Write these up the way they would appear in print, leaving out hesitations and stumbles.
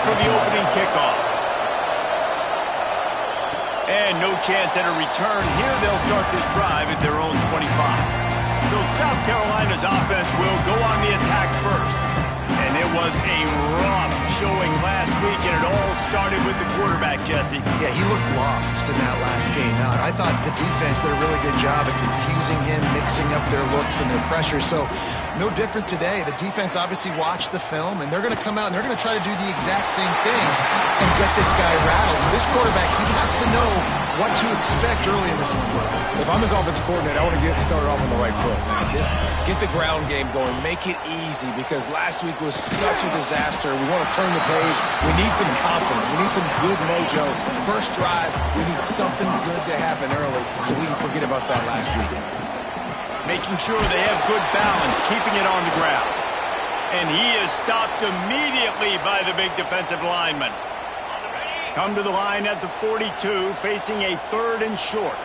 for the opening kickoff. And no chance at a return here. They'll start this drive at their own 25. So South Carolina's offense will go on the attack first. And it was a rough showing last week, and it all started with the quarterback, Jesse. Yeah, he looked lost in that last game out. I thought the defense did a really good job of confusing him, mixing up their looks and their pressure. So no different today. The defense obviously watched the film, and they're going to come out and they're going to try to do the exact same thing and get this guy rattled. So this quarterback, he has to know what to expect early in this one. If I'm his offensive coordinator, I want to get started off on the right foot, man. Get the ground game going. Make it easy, because last week was such a disaster. We want to turn the page. We need some confidence. We need some good mojo. First drive, we need something good to happen early so we can forget about that last week. Making sure they have good balance, keeping it on the ground. And he is stopped immediately by the big defensive lineman. Come to the line at the 42, facing a 3rd and short.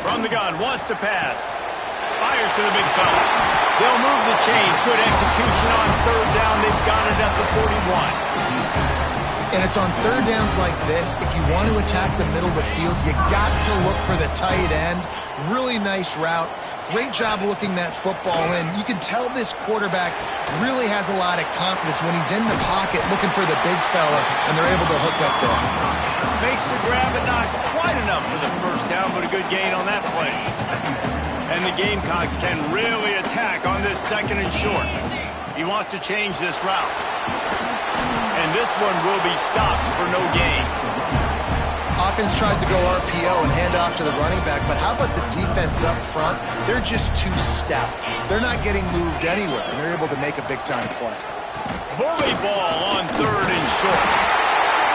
From the gun, wants to pass. Fires to the big fella. They'll move the chains. Good execution on 3rd down. They've got it at the 41. And it's on 3rd downs like this, if you want to attack the middle of the field, you got to look for the tight end. Really nice route. Great job looking that football in. You can tell this quarterback really has a lot of confidence when he's in the pocket looking for the big fella, and they're able to hook up there. Makes the grab, but not quite enough for the first down, but a good gain on that play. And the Gamecocks can really attack on this 2nd and short. He wants to change this route. And this one will be stopped for no gain. Offense tries to go RPO and hand off to the running back, but how about the defense up front? They're just too stout. They're not getting moved anywhere, and they're able to make a big-time play. Bully ball on 3rd and short.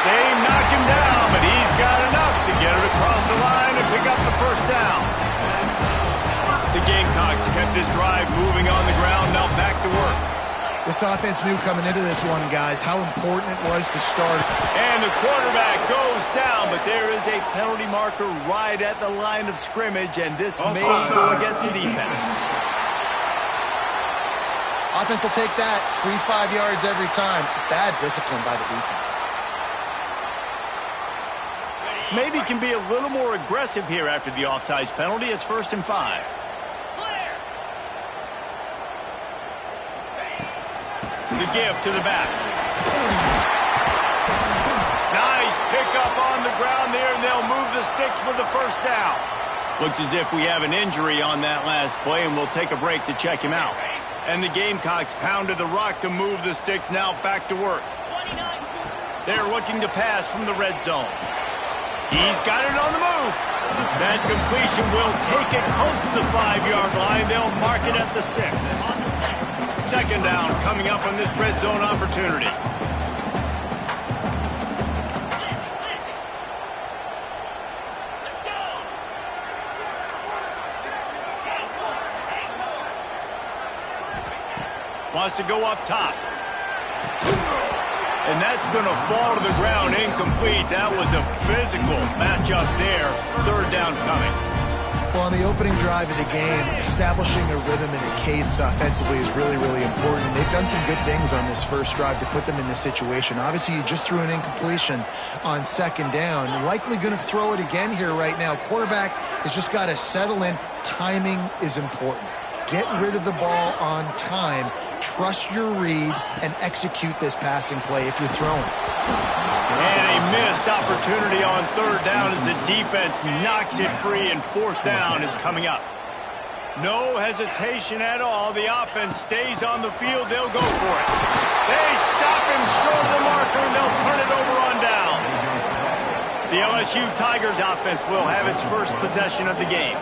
They knock him down, but he's got enough to get it across the line and pick up the first down. The Gamecocks kept this drive moving on the ground, now back to work. This offense knew coming into this one, guys, how important it was to start. And the quarterback goes down, but there is a penalty marker right at the line of scrimmage, and this may go against the defense. Offense will take that. Free 5 yards every time. Bad discipline by the defense. Maybe can be a little more aggressive here after the offsides penalty. It's 1st and 5. The give to the back. Nice pickup on the ground there, and they'll move the sticks with the first down. Looks as if we have an injury on that last play, and we'll take a break to check him out. And the Gamecocks pounded the rock to move the sticks, now back to work. They're looking to pass from the red zone. He's got it on the move. That completion will take it close to the 5-yard line. They'll mark it at the 6. 2nd down coming up on this red zone opportunity. Wants to go up top. And that's going to fall to the ground, incomplete. That was a physical matchup there. 3rd down coming. Well, on the opening drive of the game, establishing a rhythm and a cadence offensively is really, really important. They've done some good things on this first drive to put them in this situation. Obviously, you just threw an incompletion on 2nd down. You're likely going to throw it again here right now. Quarterback has just got to settle in. Timing is important. Get rid of the ball on time. Trust your read and execute this passing play if you're throwing. And a missed opportunity on 3rd down as the defense knocks it free, and 4th down is coming up. No hesitation at all. The offense stays on the field. They'll go for it. They stop him short of the marker, and they'll turn it over on down. The LSU Tigers offense will have its first possession of the game.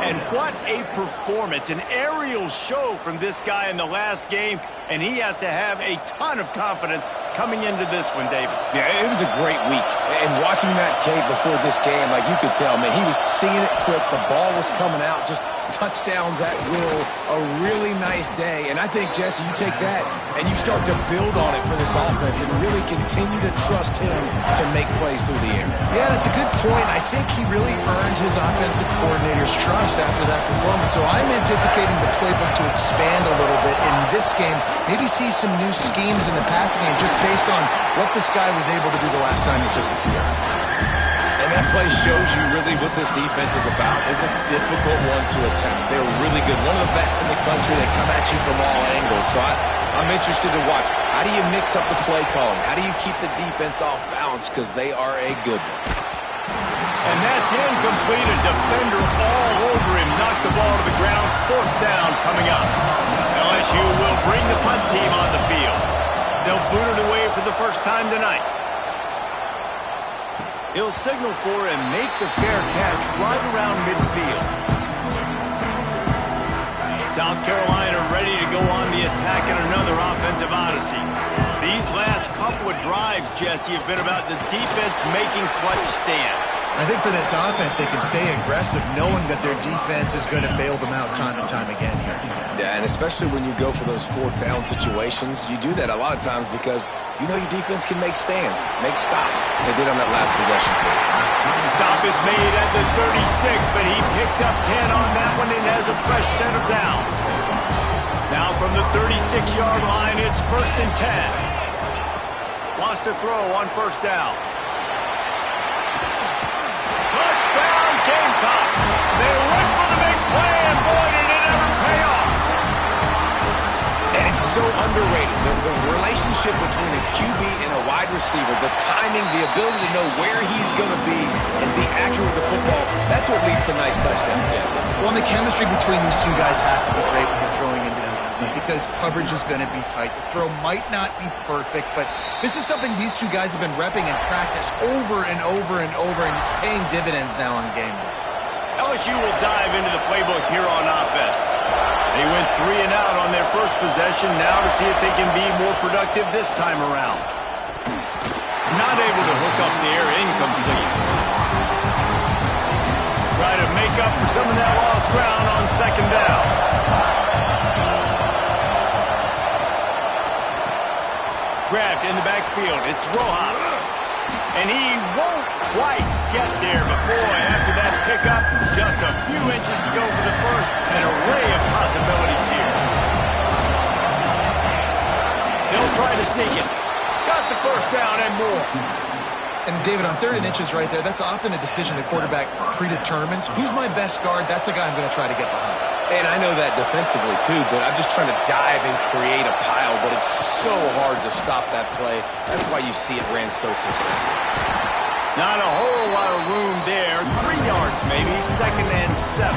And what a performance, an aerial show from this guy in the last game, and he has to have a ton of confidence coming into this one, David. Yeah, it was a great week. And watching that tape before this game, like you could tell, man, he was seeing it quick. The ball was coming out just touchdowns at will, a really nice day. And I think, Jesse, you take that and you start to build on it for this offense and really continue to trust him to make plays through the air. Yeah, that's a good point. I think he really earned his offensive coordinator's trust after that performance. So I'm anticipating the playbook to expand a little bit in this game. Maybe see some new schemes in the passing game just based on what this guy was able to do the last time he took the field. And that play shows you really what this defense is about. It's a difficult one to attack. They're really good. One of the best in the country. They come at you from all angles. So I'm interested to watch. How do you mix up the play calling? How do you keep the defense off balance? Because they are a good one. And that's incomplete. A defender all over him. Knocked the ball to the ground. 4th down coming up. LSU will bring the punt team on the field. They'll boot it away for the first time tonight. He'll signal for and make the fair catch right around midfield. South Carolina ready to go on the attack in another offensive odyssey. These last couple of drives, Jesse, have been about the defense making clutch stand. I think for this offense, they can stay aggressive knowing that their defense is going to bail them out time and time again here. Yeah, and especially when you go for those 4th down situations, you do that a lot of times because you know your defense can make stands, make stops. They did on that last possession. Stop is made at the 36, but he picked up 10 on that one and has a fresh set of downs. Now from the 36-yard line, it's 1st and 10. Lost a throw on 1st down. Touchdown, Gamecocks! They went for the big play, and boy, did it ever pay off! And it's so underrated. The relationship between a QB and a wide receiver, the timing, the ability to know where he's going to be and be accurate with the football, that's what leads to nice touchdowns, Jesse. Well, and the chemistry between these two guys has to be great when you're throwing into them because coverage is going to be tight. The throw might not be perfect, but this is something these two guys have been repping in practice over and over and over, and it's paying dividends now on game day. LSU will dive into the playbook here on offense. They went 3 and out on their first possession, now to see if they can be more productive this time around. Not able to hook up there, incomplete. Try to make up for some of that lost ground on 2nd down. Grabbed in the backfield, it's Rojas. And he won't quite get there, but boy, after that pickup, just a few inches to go for the first, an array of possibilities here. He'll try to sneak it. Got the 1st down and more. And David, on 3rd and inches right there, that's often a decision the quarterback predetermines. Who's my best guard? That's the guy I'm going to try to get behind. And I know that defensively, too, but I'm just trying to dive and create a pile, but it's so hard to stop that play. That's why you see it ran so successful. Not a whole lot of room there. 3 yards maybe, 2nd and 7.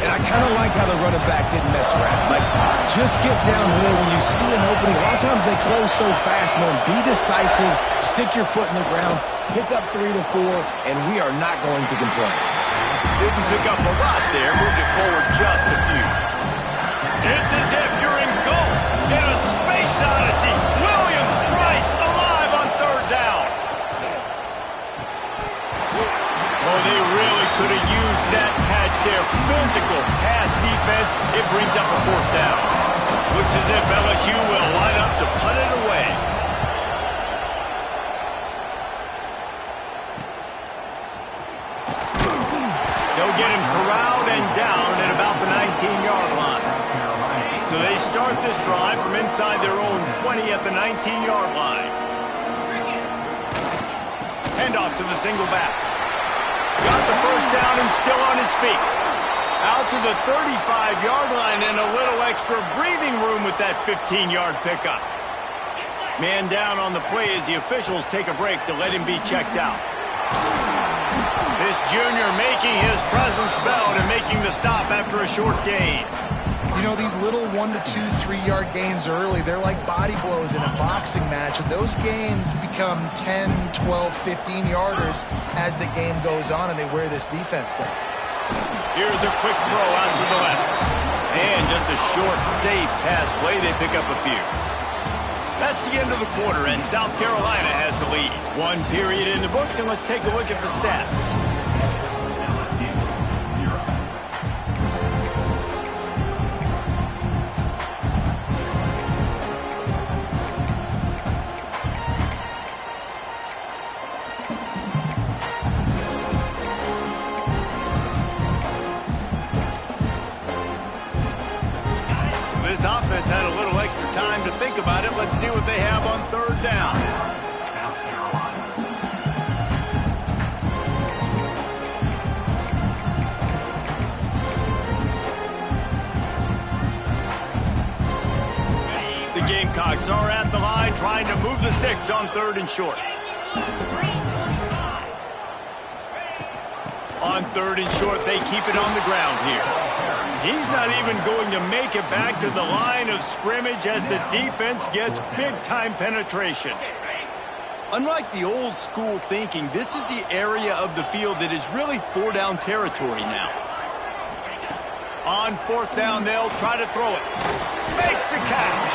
And I kind of like how the running back didn't mess around. Like, just get downhill when you see an opening. A lot of times they close so fast, man. Be decisive, stick your foot in the ground, pick up 3 to 4, and we are not going to complain. Didn't pick up a lot there, moved it forward just a few. It's as if you're engulfed in a space odyssey. Williams-Brice alive on 3rd down. Oh, they really could have used that catch there. Physical pass defense. It brings up a 4th down. Looks as if LSU will line up to punt it away. They'll get him corralled and down at about the 19-yard line. So they start this drive from inside their own 20 at the 19-yard line. Handoff to the single back. Got the 1st down and still on his feet. Out to the 35-yard line and a little extra breathing room with that 15-yard pickup. Man down on the play as the officials take a break to let him be checked out. This junior making his presence felt and making the stop after a short gain. You know, these little 1 to 2, 3-yard gains early, they're like body blows in a boxing match, and those gains become 10, 12, 15-yarders as the game goes on, and they wear this defense down. Here's a quick throw out to the left. And just a short, safe pass play, they pick up a few. That's the end of the quarter, and South Carolina has the lead. 1 period in the books, and let's take a look at the stats. think about it, let's see what they have on third down. The Gamecocks are at the line trying to move the sticks on third and short. On third and short, they keep it on the ground here. He's not even going to make it back to the line of scrimmage as the defense gets big-time penetration. Unlike the old school thinking, this is the area of the field that is really four-down territory now. On fourth down, they'll try to throw it. Makes the catch.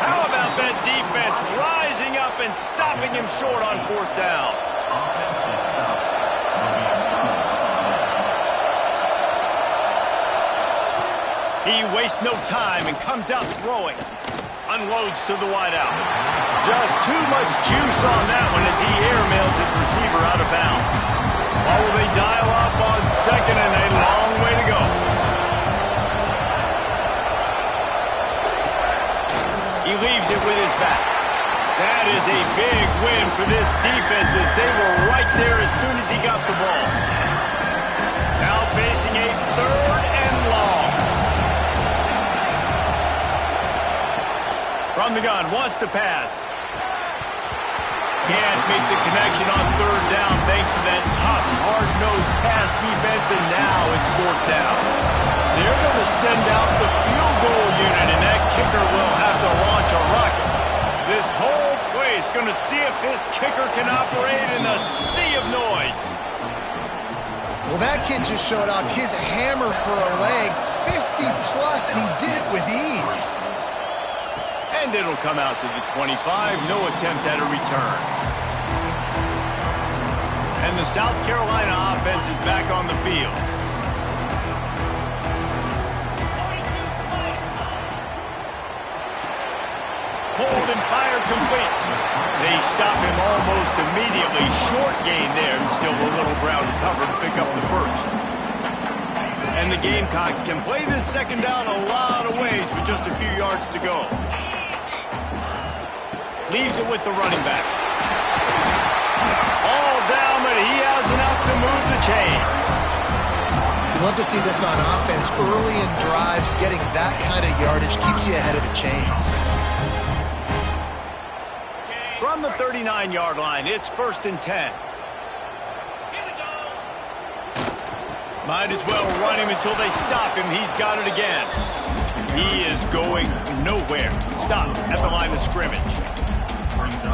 How about that defense rising up and stopping him short on fourth down? He wastes no time and comes out throwing. Unloads to the wideout. Just too much juice on that one as he airmails his receiver out of bounds. Or will they dial up on second and a long way to go? He leaves it with his back. That is a big win for this defense as they were right there as soon as he got the ball. Now facing a third and long. From the gun, wants to pass. Can't make the connection on third down thanks to that tough, hard-nosed pass defense, and now it's fourth down. They're going to send out the field goal unit, and that kicker will have to launch a rocket. This whole place going to see if this kicker can operate in a sea of noise. Well, that kid just showed off his hammer for a leg, 50-plus, and he did it with ease. And it'll come out to the 25. No attempt at a return. And the South Carolina offense is back on the field. Hold and fire complete. They stop him almost immediately. Short gain there, and still a little ground cover to pick up the first. And the Gamecocks can play this second down a lot of ways with just a few yards to go. Leaves it with the running back. All down, but he has enough to move the chains. You love to see this on offense. Early in drives, getting that kind of yardage keeps you ahead of the chains. From the 39-yard line, it's 1st and 10. Might as well run him until they stop him. He's got it again. He is going nowhere. Stop at the line of scrimmage.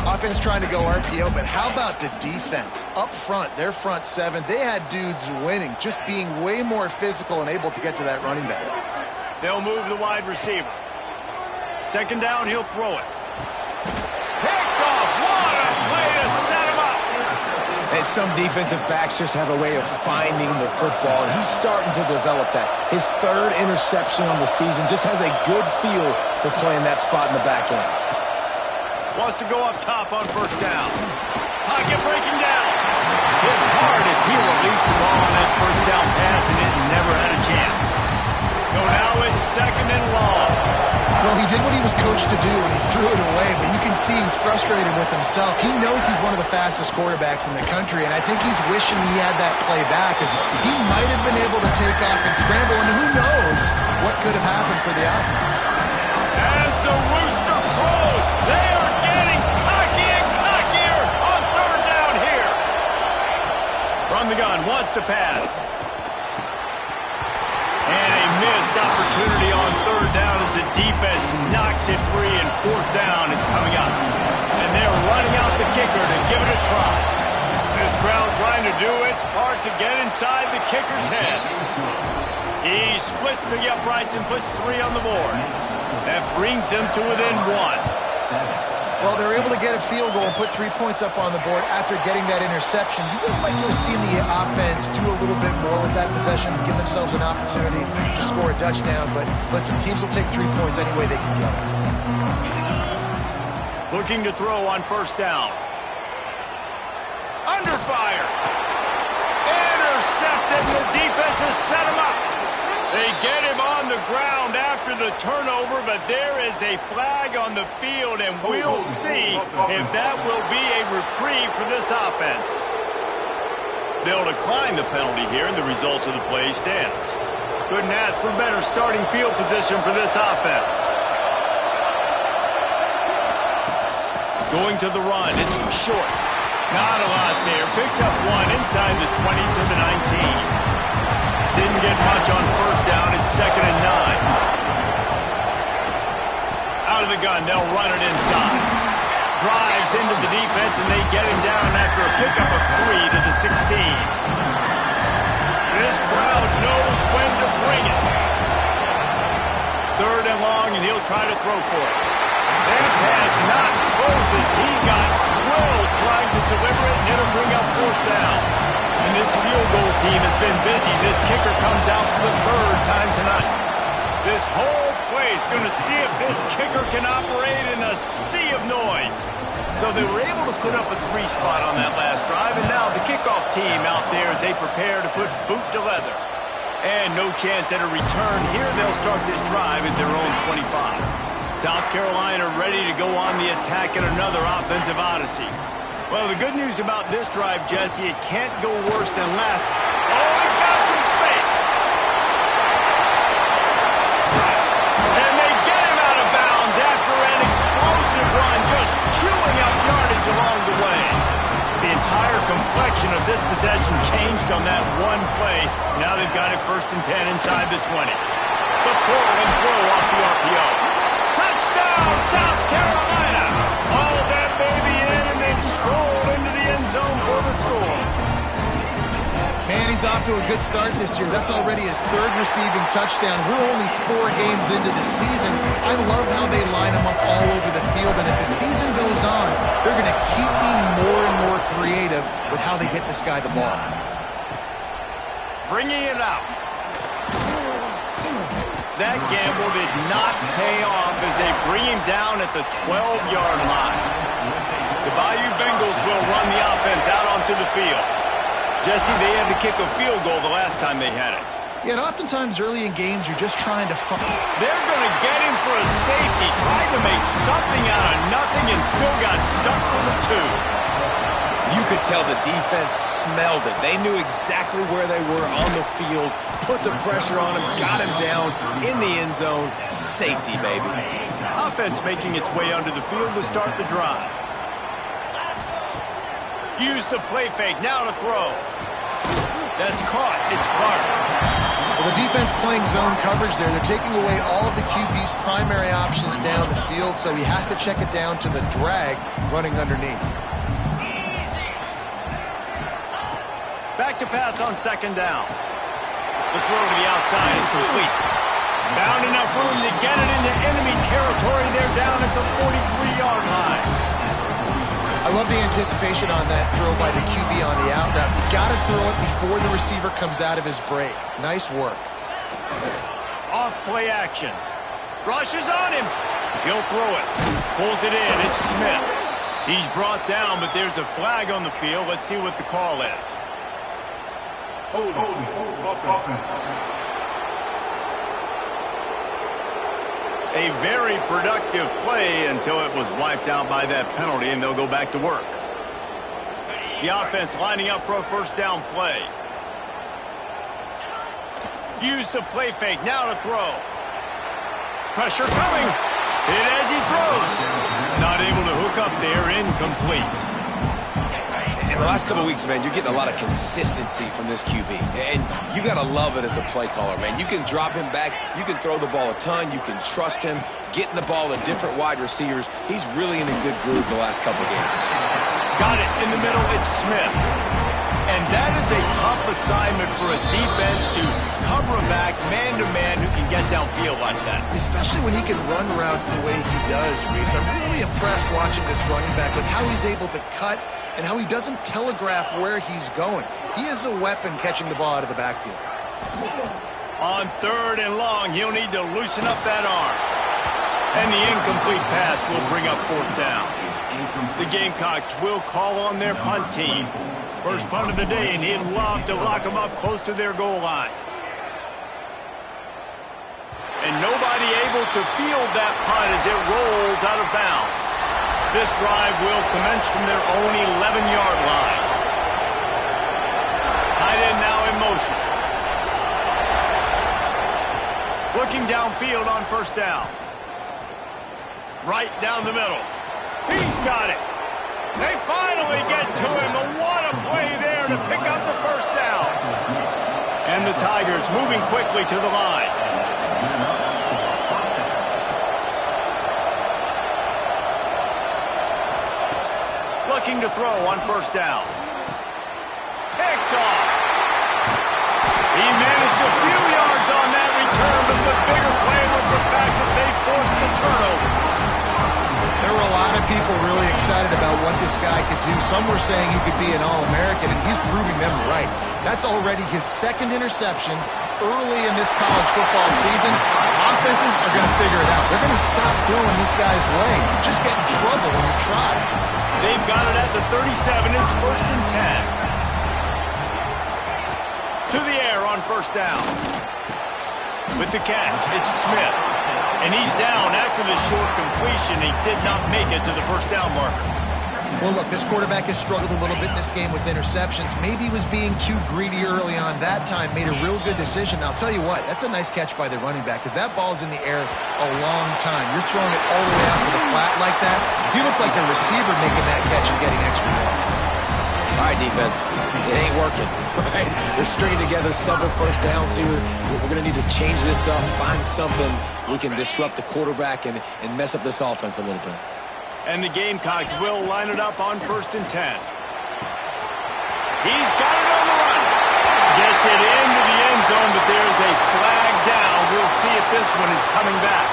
Offense trying to go RPO, but how about the defense? Up front, their front seven, they had dudes winning, just being way more physical and able to get to that running back. They'll move the wide receiver. Second down, he'll throw it. Picked off. What a play to set him up. And some defensive backs just have a way of finding the football, and he's starting to develop that. His third interception on the season just has a good feel for playing that spot in the back end. Wants to go up top on first down. Pocket breaking down. Hit hard as he released the ball on that first down pass, and it never had a chance. So now it's second and long. Well, he did what he was coached to do, and he threw it away, but you can see he's frustrated with himself. He knows he's one of the fastest quarterbacks in the country, and I think he's wishing he had that play back, as he might have been able to take off and scramble, and who knows what could have happened for the offense. As the rooster crows, they are getting cocky and cockier on third down here. From the gun, wants to pass. And a missed opportunity on third down as the defense knocks it free, and fourth down is coming up. And they're running out the kicker to give it a try. This crowd trying to do its part to get inside the kicker's head. He splits the uprights and puts 3 on the board. That brings them to within 1. Well, they're able to get a field goal and put 3 points up on the board after getting that interception. You would have liked to have seen the offense do a little bit more with that possession, give themselves an opportunity to score a touchdown. But listen, teams will take 3 points any way they can get it. Looking to throw on first down. Under fire. Intercepted. The defense has set him up. They get him on the ground after the turnover, but there is a flag on the field, and we'll see if that will be a reprieve for this offense. They'll decline the penalty here, and the result of the play stands. Couldn't ask for better starting field position for this offense. Going to the run. It's short. Not a lot there. Picks up one inside the 20 to the 19. Didn't get much on first down. It's 2nd and 9. Out of the gun. They'll run it inside. Drives into the defense, and they get him down after a pickup of 3 to the 16. This crowd knows when to bring it. 3rd and long, and he'll try to throw for it. That pass not closes. He got drilled trying to deliver it, and it'll bring up 4th down. And this field goal team has been busy. This kicker comes out for the 3rd time tonight. This whole place going to see if this kicker can operate in a sea of noise. So they were able to put up a 3 spot on that last drive, and now the kickoff team out there as they prepare to put boot to leather. And no chance at a return here. They'll start this drive at their own 25. South Carolina ready to go on the attack in another offensive odyssey. Well, the good news about this drive, Jesse, it can't go worse than last. Oh, he's got some space. And they get him out of bounds after an explosive run, just chewing up yardage along the way. The entire complexion of this possession changed on that one play. Now they've got it 1st and 10 inside the 20. The pull and throw off the RPO. Touchdown, South Carolina! All that baby in and then strolled into the end zone for the score. Man, he's off to a good start this year. That's already his 3rd receiving touchdown. We're only 4 games into the season. I love how they line him up all over the field, and as the season goes on, they're going to keep being more and more creative with how they get this guy the ball. Bringing it out. That gamble did not pay off as they bring him down at the 12-yard line. The Bayou Bengals will run the offense out onto the field. Jesse, they had to kick a field goal the last time they had it. Yeah, and oftentimes early in games, you're just trying to find. They're going to get him for a safety, trying to make something out of nothing, and still got stuck for the 2. You could tell the defense smelled it. They knew exactly where they were on the field, put the pressure on him, got him down in the end zone. Safety, baby. Offense making its way onto the field to start the drive. Use the play fake, now to throw. That's caught. It's Clark. Well, the defense playing zone coverage there. They're taking away all of the QB's primary options down the field, so he has to check it down to the drag running underneath. Back to pass on 2nd down. The throw to the outside is complete. Found enough room to get it into enemy territory. They're down at the 43-yard line. I love the anticipation on that throw by the QB on the out route. You got to throw it before the receiver comes out of his break. Nice work. Off play action. Rushes on him. He'll throw it. Pulls it in. It's Smith. He's brought down, but there's a flag on the field. Let's see what the call is. A very productive play until it was wiped out by that penalty, and they'll go back to work. The offense lining up for a 1st down play. Use the play fake, now to throw. Pressure coming. Hit as he throws. Not able to hook up there, incomplete. In the last couple of weeks, man, you're getting a lot of consistency from this QB. And you got to love it as a play caller, man. You can drop him back. You can throw the ball a ton. You can trust him, getting the ball to different wide receivers. He's really in a good groove the last couple of games. Got it in the middle. It's Smith. And that is a tough assignment for a defense to cover a back man-to-man who can get downfield like that. Especially when he can run routes the way he does, Reese. I'm really impressed watching this running back with how he's able to cut and how he doesn't telegraph where he's going. He is a weapon catching the ball out of the backfield. On 3rd and long, he'll need to loosen up that arm. And the incomplete pass will bring up 4th down. The Gamecocks will call on their punt team. First punt of the day, and he'd love to lock them up close to their goal line. and nobody able to field that punt as it rolls out of bounds. This drive will commence from their own 11-yard line. Tight end now in motion. Looking downfield on first down. Right down the middle. He's got it. They finally get to him. And what a play there to pick up the first down. And the Tigers moving quickly to the line. Looking to throw on first down. Picked off. He managed a few yards on that return, but the bigger play was the fact that they forced the turnover. There were a lot of people really excited about what this guy could do. Some were saying he could be an All-American, and he's proving them right. That's already his second interception early in this college football season. Offenses are going to figure it out. They're going to stop throwing this guy's way. You just get in trouble when you try. They've got it at the 37. It's 1st and 10. To the air on first down. With the catch, it's Smith. And he's down after the short completion. He did not make it to the first down marker. Well, look, this quarterback has struggled a little bit in this game with interceptions. Maybe he was being too greedy early on. That time made a real good decision. Now, I'll tell you what, that's a nice catch by the running back because that ball's in the air a long time. You're throwing it all the way out to the flat like that. You look like a receiver making that catch and getting extra yards. All right, defense, it ain't working, right? They're stringing together 7 first downs here. We're going to need to change this up, find something we can disrupt the quarterback and mess up this offense a little bit. And the Gamecocks will line it up on 1st and 10. He's got it on the run. Gets it into the end zone, but there's a flag down. We'll see if this one is coming back.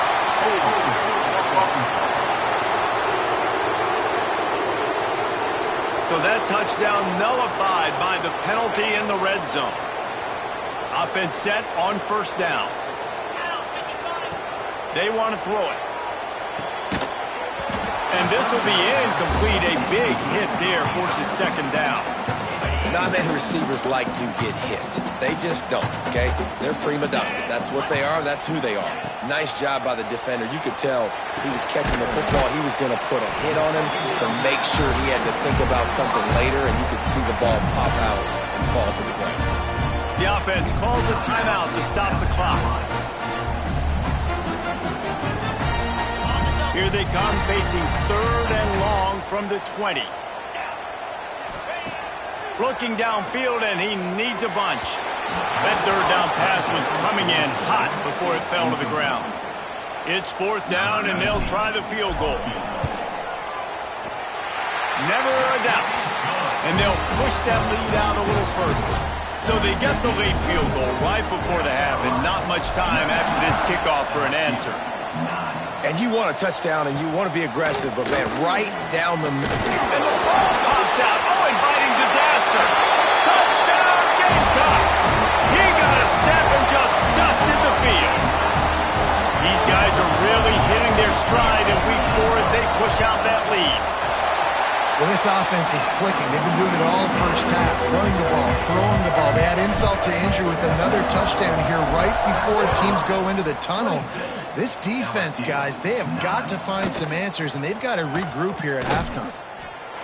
So that touchdown nullified by the penalty in the red zone. Offense set on first down. They want to throw it. And this will be incomplete. A big hit there forces second down. Not many receivers like to get hit. They just don't, okay? They're prima donnas. That's what they are. That's who they are. Nice job by the defender. You could tell he was catching the football. He was going to put a hit on him to make sure he had to think about something later, and you could see the ball pop out and fall to the ground. The offense calls a timeout to stop the clock. Here they come, facing 3rd and long from the 20. Looking downfield, and he needs a bunch. That 3rd down pass was coming in hot before it fell to the ground. It's 4th down, and they'll try the field goal. Never a doubt. And they'll push that lead out a little further. So they get the late field goal right before the half, and not much time after this kickoff for an answer. And you want a touchdown, and you want to be aggressive, but, man, right down the middle. And the ball pops out. Oh, inviting disaster. Touchdown, Gamecocks. He got a step and just dusted the field. These guys are really hitting their stride in week 4 as they push out that lead. Well, this offense is clicking. They've been doing it all first half, running the ball, throwing the ball. They had insult to injury with another touchdown here right before teams go into the tunnel. This defense, guys, they have got to find some answers, and they've got to regroup here at halftime.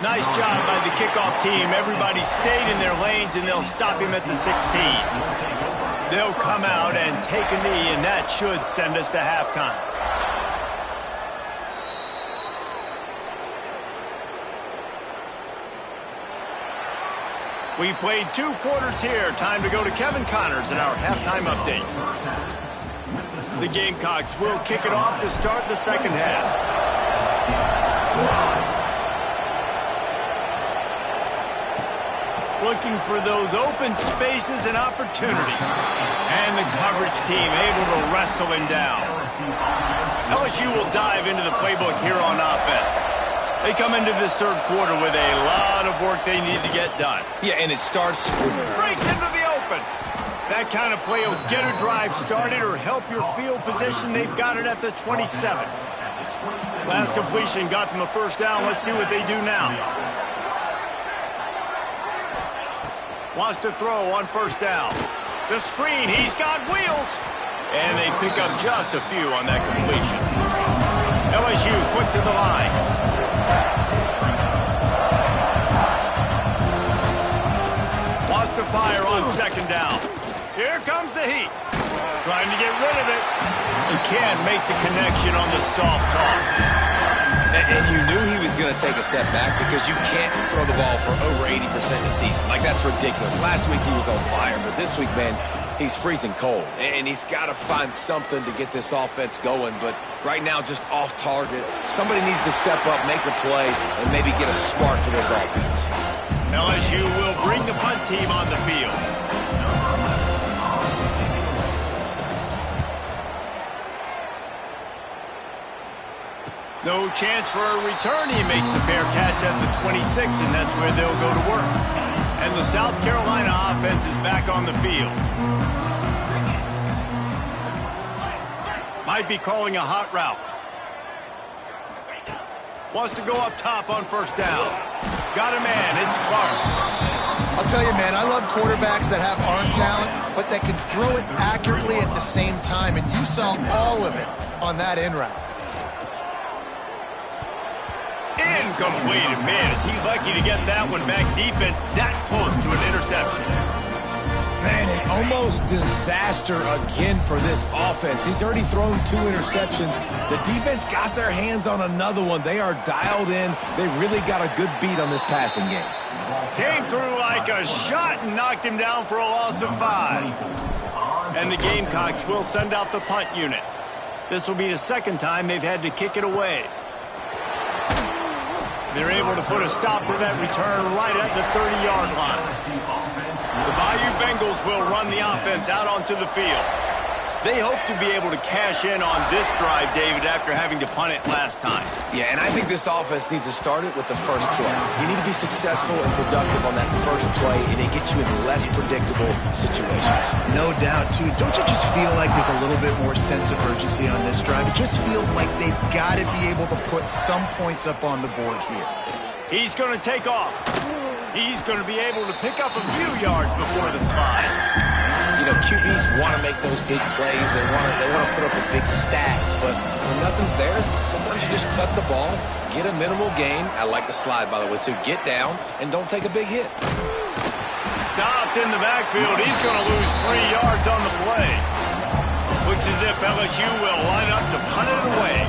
Nice job by the kickoff team. Everybody stayed in their lanes, and they'll stop him at the 16. They'll come out and take a knee, and that should send us to halftime. We've played 2 quarters here. Time to go to Kevin Connors in our halftime update. The Gamecocks will kick it off to start the second half. Looking for those open spaces and opportunity. And the coverage team able to wrestle him down. LSU will dive into the playbook here on offense. They come into this 3rd quarter with a lot of work they need to get done. Yeah, and it starts with... Breaks into the open. That kind of play will get a drive started or help your field position. They've got it at the 27. Last completion got them a first down. Let's see what they do now. Wants to throw on first down. The screen, he's got wheels. And they pick up just a few on that completion. LSU quick to the line. Lost to fire on second down. Here comes the heat. Trying to get rid of it. And can't make the connection on the soft toss. And you knew he was going to take a step back because you can't throw the ball for over 80% of the season. Like, that's ridiculous. Last week he was on fire, but this week, man, he's freezing cold. And he's got to find something to get this offense going. But right now, just off target. Somebody needs to step up, make a play, and maybe get a spark for this offense. LSU will bring the punt team on the field. No chance for a return. He makes the fair catch at the 26, and that's where they'll go to work. And the South Carolina offense is back on the field. Might be calling a hot route. Wants to go up top on first down. Got a man. It's Clark. I'll tell you, man, I love quarterbacks that have arm talent, but that can throw it accurately at the same time, and you saw all of it on that in route. Incomplete. Man, is he lucky to get that one back. Defense that close to an interception. Man, an almost disaster again for this offense. He's already thrown 2 interceptions. The defense got their hands on another one. They are dialed in. They really got a good beat on this passing game. Came through like a shot and knocked him down for a loss of 5. And the Gamecocks will send out the punt unit. This will be the second time they've had to kick it away. They're able to put a stop to that return right at the 30-yard line. The Bayou Bengals will run the offense out onto the field. They hope to be able to cash in on this drive, David, after having to punt it last time. Yeah, and I think this offense needs to start it with the first play. You need to be successful and productive on that first play, and it gets you in less predictable situations. No doubt, too. Don't you just feel like there's a little bit more sense of urgency on this drive? It just feels like they've got to be able to put some points up on the board here. He's going to take off. He's going to be able to pick up a few yards before the slide. You know, QBs want to make those big plays. They want to put up the big stats. But when nothing's there, sometimes you just tuck the ball, get a minimal gain. I like the slide, by the way, too. Get down and don't take a big hit. Stopped in the backfield. He's going to lose 3 yards on the play. Looks as if LSU will line up to punt it away.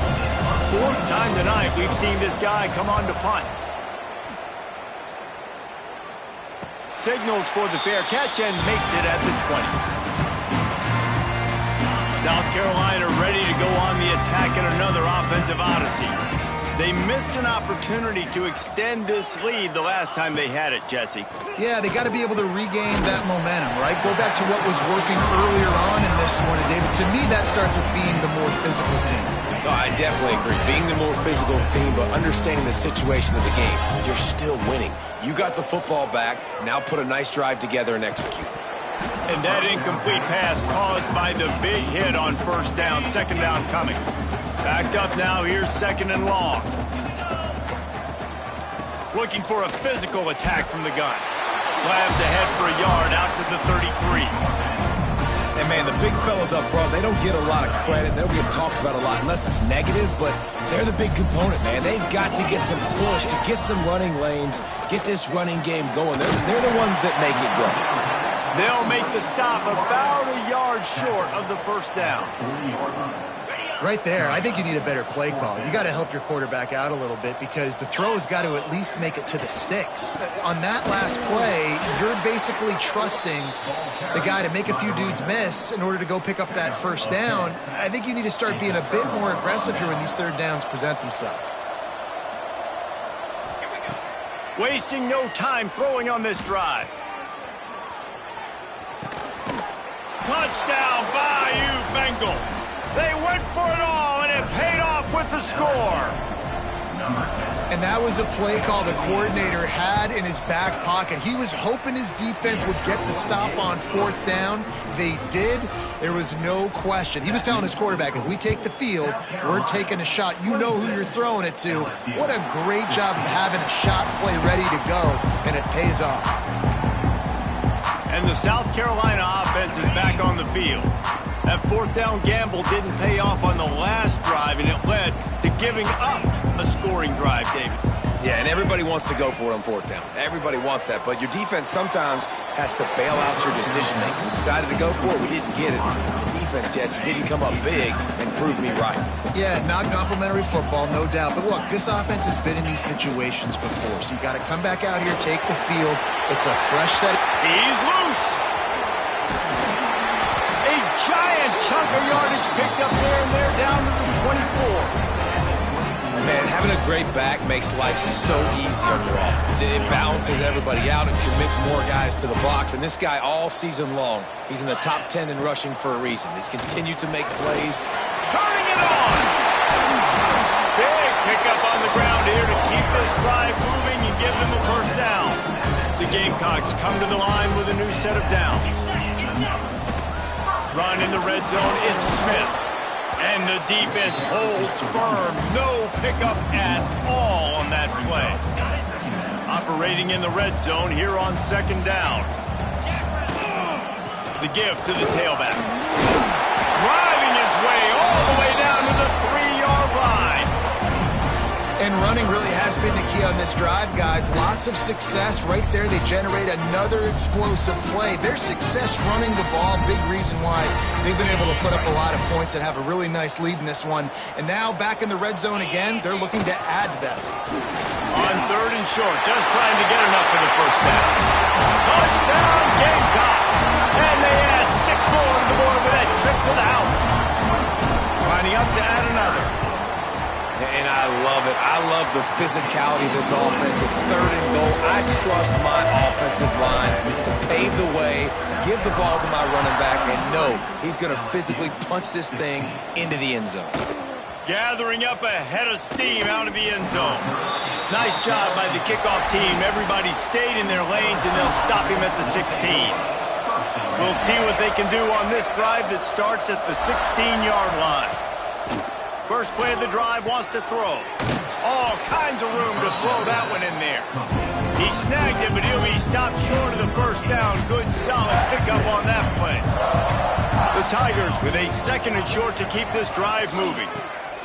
4th time tonight we've seen this guy come on to punt. Signals for the fair catch and makes it at the 20. South Carolina ready to go on the attack in another offensive odyssey. They missed an opportunity to extend this lead the last time they had it, Jesse. Yeah, they got to be able to regain that momentum, right? Go back to what was working earlier on in this one. And David, to me, that starts with being the more physical team. No, I definitely agree. Being the more physical team, but understanding the situation of the game. You're still winning. You got the football back. Now put a nice drive together and execute. And that incomplete pass caused by the big hit on first down. Second down coming. Backed up now. Here's second and long. Looking for a physical attack from the gun. Slams ahead for a yard out to the 33. And, man, the big fellas up front, they don't get a lot of credit. They don't get talked about a lot unless it's negative, but they're the big component, man. They've got to get some push, to get some running lanes, get this running game going. They're the ones that make it go. They'll make the stop about a yard short of the first down. Right there, I think you need a better play call. You got to help your quarterback out a little bit because the throw has got to at least make it to the sticks. On that last play, you're basically trusting the guy to make a few dudes miss in order to go pick up that first down. I think you need to start being a bit more aggressive here when these third downs present themselves. Wasting no time throwing on this drive. Touchdown, Bayou Bengals. They went for it all, and it paid off with the score. And that was a play call the coordinator had in his back pocket. He was hoping his defense would get the stop on fourth down. They did. There was no question. He was telling his quarterback, if we take the field, we're taking a shot. You know who you're throwing it to. What a great job of having a shot play ready to go, and it pays off. And the South Carolina offense is back on the field. That fourth down gamble didn't pay off on the last drive, and it led to giving up a scoring drive, David. Yeah, and everybody wants to go for it on fourth down. Everybody wants that, but your defense sometimes has to bail out your decision-making. We decided to go for it. We didn't get it. The defense, Jesse, didn't come up big and prove me right. Yeah, not complimentary football, no doubt. But look, this offense has been in these situations before, so you got to come back out here, take the field. It's a fresh set. He's loose. A giant chunk of yardage picked up there, and they're down to the 24. Man, having a great back makes life so easy on your offense. It balances everybody out and commits more guys to the box. And this guy all season long, he's in the top 10 in rushing for a reason. He's continued to make plays. Turning it on! Big pickup on the ground here to keep this drive moving and give them a first down. The Gamecocks come to the line with a new set of downs. Run in the red zone, it's Smith. And the defense holds firm. No pickup at all on that play. Operating in the red zone here on second down. The give to the tailback. Driving his way all the way down to the 3-yard line. And running really has been the key on this drive, guys. Lots of success right there. They generate another explosive play. Their success running the ball, big reason why they've been able to put up a lot of points and have a really nice lead in this one. And now back in the red zone again, they're looking to add to that. On third and short, just trying to get enough for the first down. Touchdown, Gamecock! And they add 6 more to the board with that trip to the house. Lining up to add another. And I love it. I love the physicality of this offense. It's third and goal. I trust my offensive line to pave the way, give the ball to my running back, and know he's going to physically punch this thing into the end zone. Gathering up a head of steam out of the end zone. Nice job by the kickoff team. Everybody stayed in their lanes, and they'll stop him at the 16. We'll see what they can do on this drive that starts at the 16-yard line. First play of the drive, wants to throw. All kinds of room to throw that one in there. He snagged it, but he'll be stopped short of the first down. Good, solid pickup on that play. The Tigers with a second and short to keep this drive moving.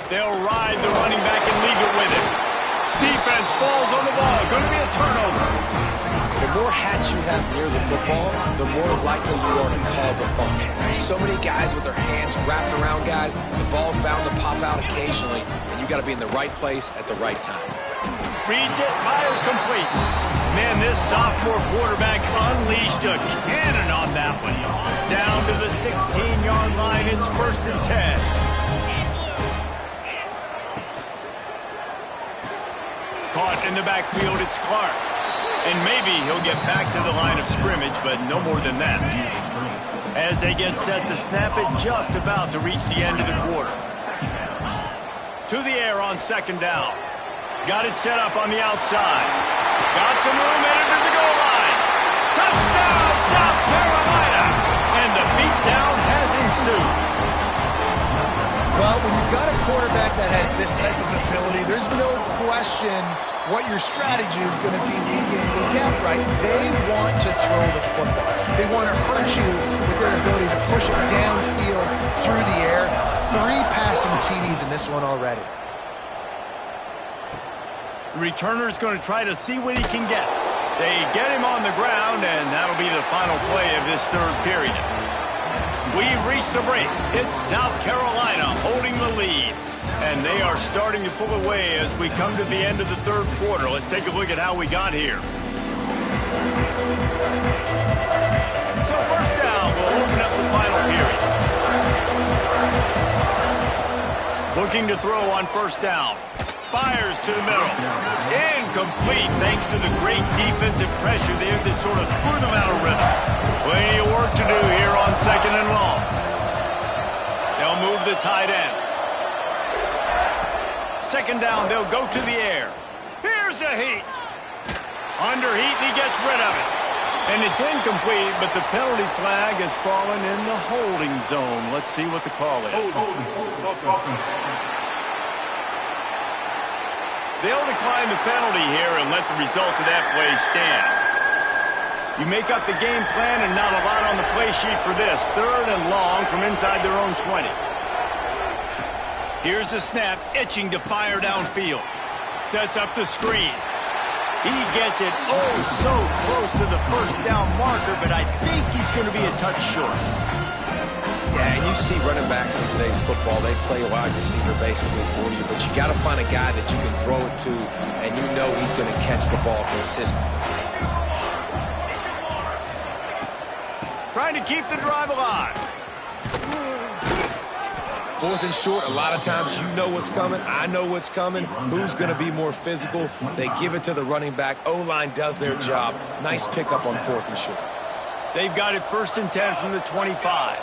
They'll ride the running back and leave it with it. Defense falls on the ball. Going to be a turnover. The more hats you have near the football, the more likely you are to cause a fumble. So many guys with their hands wrapping around guys, the ball's bound to pop out occasionally, and you got to be in the right place at the right time. Reads it, fires complete. Man, this sophomore quarterback unleashed a cannon on that one. Down to the 16-yard line, it's 1st and 10. Caught in the backfield, it's Clark. And maybe he'll get back to the line of scrimmage, but no more than that. As they get set to snap it, just about to reach the end of the quarter. To the air on second down. Got it set up on the outside. Got some room headed to the goal line. Touchdown, South Carolina! And the beatdown has ensued. Well, when you've got a quarterback that has this type of ability, there's no question what your strategy is going to be week in, week out, right? They want to throw the football. They want to hurt you with their ability to push it downfield through the air. 3 passing TDs in this one already. The returner's going to try to see what he can get. They get him on the ground, and that'll be the final play of this third period. We've reached the break. It's South Carolina holding the lead. And they are starting to pull away as we come to the end of the third quarter. Let's take a look at how we got here. So first down, we'll open up the final period. Looking to throw on first down. Fires to the middle. Incomplete thanks to the great defensive pressure there that sort of threw them out of rhythm. Plenty of work to do here on second and long. They'll move the tight end. Second down, they'll go to the air. Here's a heat. Under heat, and he gets rid of it. And it's incomplete, but the penalty flag has fallen in the holding zone. Let's see what the call is. They'll decline the penalty here and let the result of that play stand. You make up the game plan and not a lot on the play sheet for this. 3rd and long from inside their own 20. Here's the snap, itching to fire downfield. Sets up the screen. He gets it so close to the first down marker, but I think he's going to be a touch short. Yeah, and you see running backs in today's football, they play a wide receiver basically for you, but you got to find a guy that you can throw it to, and you know he's going to catch the ball consistently. Trying to keep the drive alive. 4th and short, a lot of times you know what's coming. I know what's coming. Who's going to be more physical? They give it to the running back. O-line does their job. Nice pickup on 4th and short. They've got it 1st and 10 from the 25.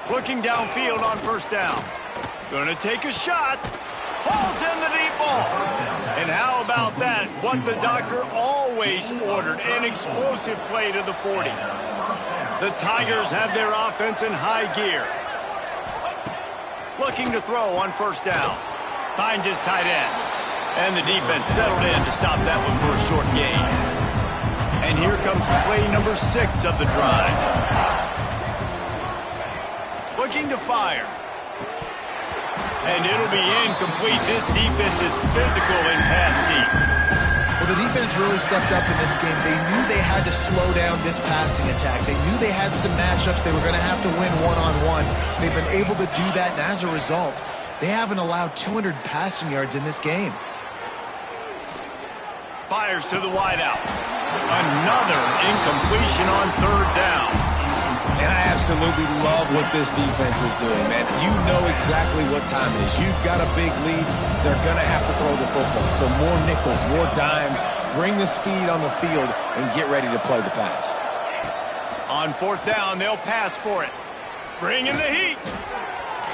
Looking downfield on 1st down. Gonna take a shot. Pulls in the deep ball. And how about that? What the doctor always ordered. An explosive play to the 40. The Tigers have their offense in high gear. Looking to throw on 1st down. Finds his tight end. And the defense settled in to stop that one for a short gain. And here comes play number 6 of the drive. Looking to fire. And it'll be incomplete. This defense is physical in pass deep. Well, the defense really stepped up in this game. They knew they had to slow down this passing attack. They knew they had some matchups they were going to have to win one-on-one. They've been able to do that, and as a result, they haven't allowed 200 passing yards in this game. Fires to the wideout. Another incompletion on 3rd down. And I absolutely love what this defense is doing, man. You know exactly what time it is. You've got a big lead. They're going to have to throw the football. So more nickels, more dimes. Bring the speed on the field and get ready to play the pass. On 4th down, they'll pass for it. Bring in the heat.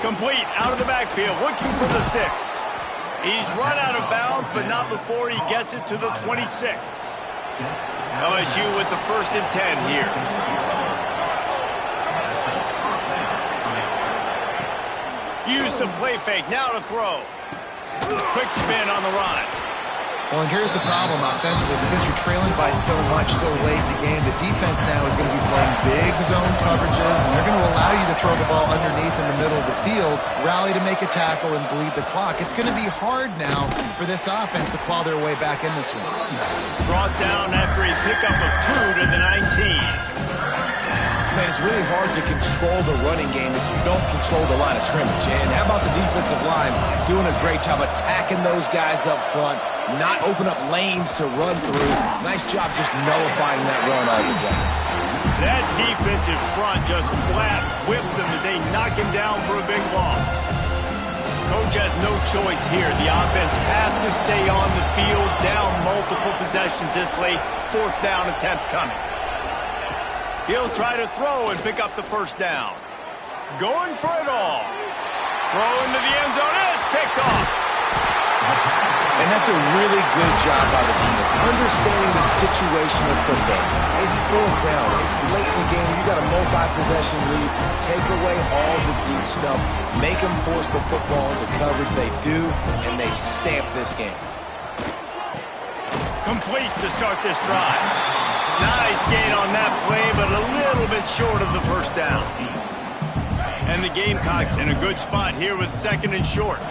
Complete out of the backfield, looking for the sticks. He's run out of bounds, but not before he gets it to the 26. LSU with the 1st and 10 here. Used the play fake, now to throw. Quick spin on the run. Well, and here's the problem offensively. Because you're trailing by so much so late in the game, the defense now is going to be playing big zone coverages, and they're going to allow you to throw the ball underneath in the middle of the field, rally to make a tackle, and bleed the clock. It's going to be hard now for this offense to claw their way back in this one. Brought down after a pickup of 2 to the 19. Man, it's really hard to control the running game if you don't control the line of scrimmage. And how about the defensive line doing a great job attacking those guys up front, not open up lanes to run through. Nice job just nullifying that run altogether. That defensive front just flat whipped them as they knock him down for a big loss. Coach has no choice here. The offense has to stay on the field, down multiple possessions this late. 4th down attempt coming. He'll try to throw and pick up the 1st down. Going for it all. Throw into the end zone. It's picked off. And that's a really good job by the defense, understanding the situation of football. It's 4th down. It's late in the game. You got a multi-possession lead. Take away all the deep stuff. Make them force the football into coverage. They do, and they stamp this game. Complete to start this drive. Nice gain on that play, but a little bit short of the 1st down. And the Gamecocks in a good spot here with 2nd and short.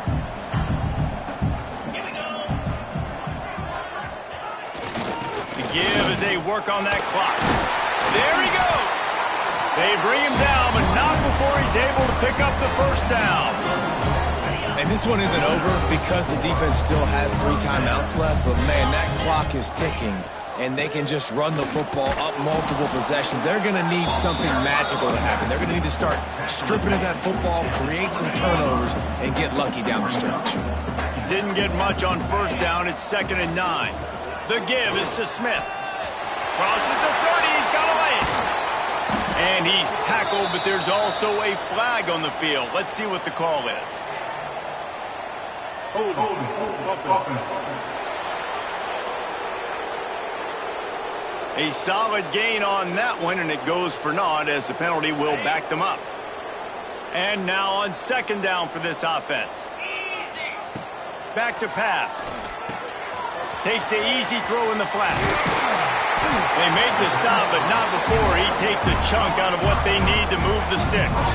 The give as they work on that clock. There he goes. They bring him down, but not before he's able to pick up the 1st down. And this one isn't over because the defense still has 3 timeouts left, but man, that clock is ticking. And they can just run the football up multiple possessions. They're going to need something magical to happen. They're going to need to start stripping at that football, create some turnovers, and get lucky down the stretch. Didn't get much on 1st down. It's 2nd and 9. The give is to Smith. Crosses the 30. He's got a lane. And he's tackled, but there's also a flag on the field. Let's see what the call is. Hold on. A solid gain on that one, and it goes for naught as the penalty will back them up. And now on 2nd down for this offense. Back to pass. Takes the easy throw in the flat. They make the stop, but not before he takes a chunk out of what they need to move the sticks.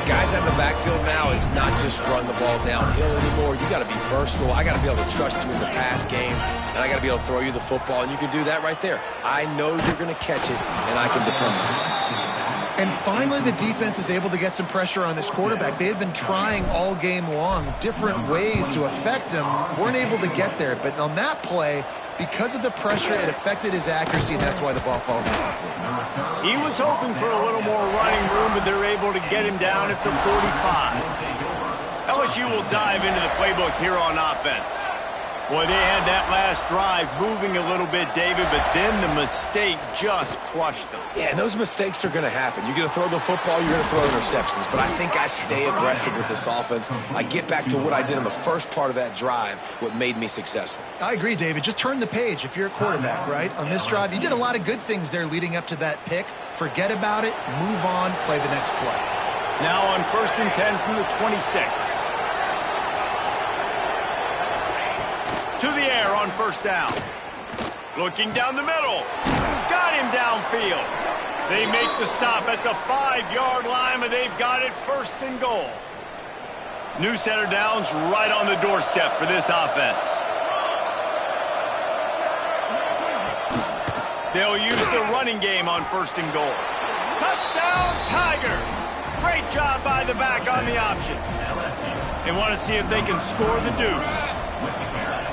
Guys out in the backfield now, it's not just run the ball downhill anymore. You got to be versatile. I got to be able to trust you in the pass game, and I got to be able to throw you the football, and you can do that right there. I know you're going to catch it, and I can depend on it. And finally, the defense is able to get some pressure on this quarterback. They had been trying all game long different ways to affect him. Weren't able to get there. But on that play, because of the pressure, it affected his accuracy, and that's why the ball falls incomplete. He was hoping for a little more running room, but they're able to get him down at the 45. LSU will dive into the playbook here on offense. Boy, they had that last drive moving a little bit, David, but then the mistake just crushed them. Yeah, and those mistakes are going to happen. You're going to throw the football, you're going to throw interceptions. But I think I stay aggressive with this offense. I get back to what I did in the first part of that drive, what made me successful. I agree, David. Just turn the page if you're a quarterback, right? On this drive, you did a lot of good things there leading up to that pick. Forget about it, move on, play the next play. Now on 1st and 10 from the 26. To the air on 1st down. Looking down the middle. Got him downfield. They make the stop at the 5-yard line, but they've got it 1st and goal. New set of downs right on the doorstep for this offense. They'll use the running game on 1st and goal. Touchdown, Tigers! Great job by the back on the option. They want to see if they can score the deuce.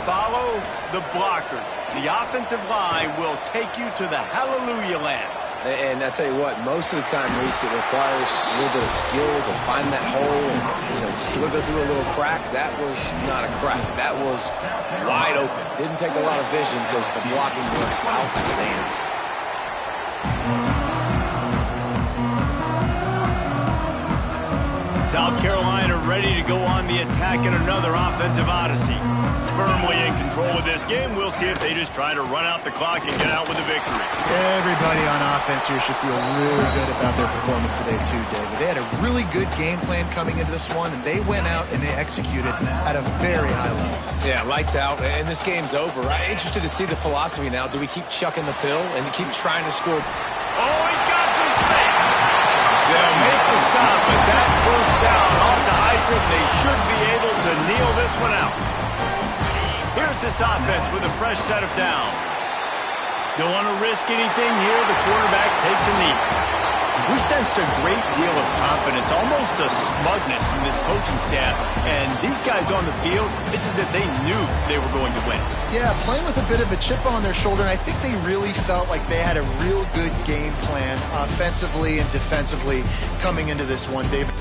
Follow the blockers. The offensive line will take you to the hallelujah land. And I tell you what, most of the time, Reese, it requires a little bit of skill to find that hole and slither through a little crack. That was not a crack. That was wide open. Didn't take a lot of vision because the blocking was outstanding. South Carolina ready to go on the attack in another offensive odyssey. Firmly in control of this game. We'll see if they just try to run out the clock and get out with a victory. Everybody on offense here should feel really good about their performance today too, David. They had a really good game plan coming into this one, and they went out and they executed at a very high level. Yeah, lights out, and this game's over. I'm interested to see the philosophy now. Do we keep chucking the pill and keep trying to score? Oh, he's got some space. They'll make the stop, but that 1st down off to Isaac. They should be able to kneel this one out. Here's this offense with a fresh set of downs. Don't want to risk anything here. The quarterback takes a knee. We sensed a great deal of confidence, almost a smugness from this coaching staff. And these guys on the field, it's as if they knew they were going to win. Yeah, playing with a bit of a chip on their shoulder, and I think they really felt like they had a real good game plan offensively and defensively coming into this one, David.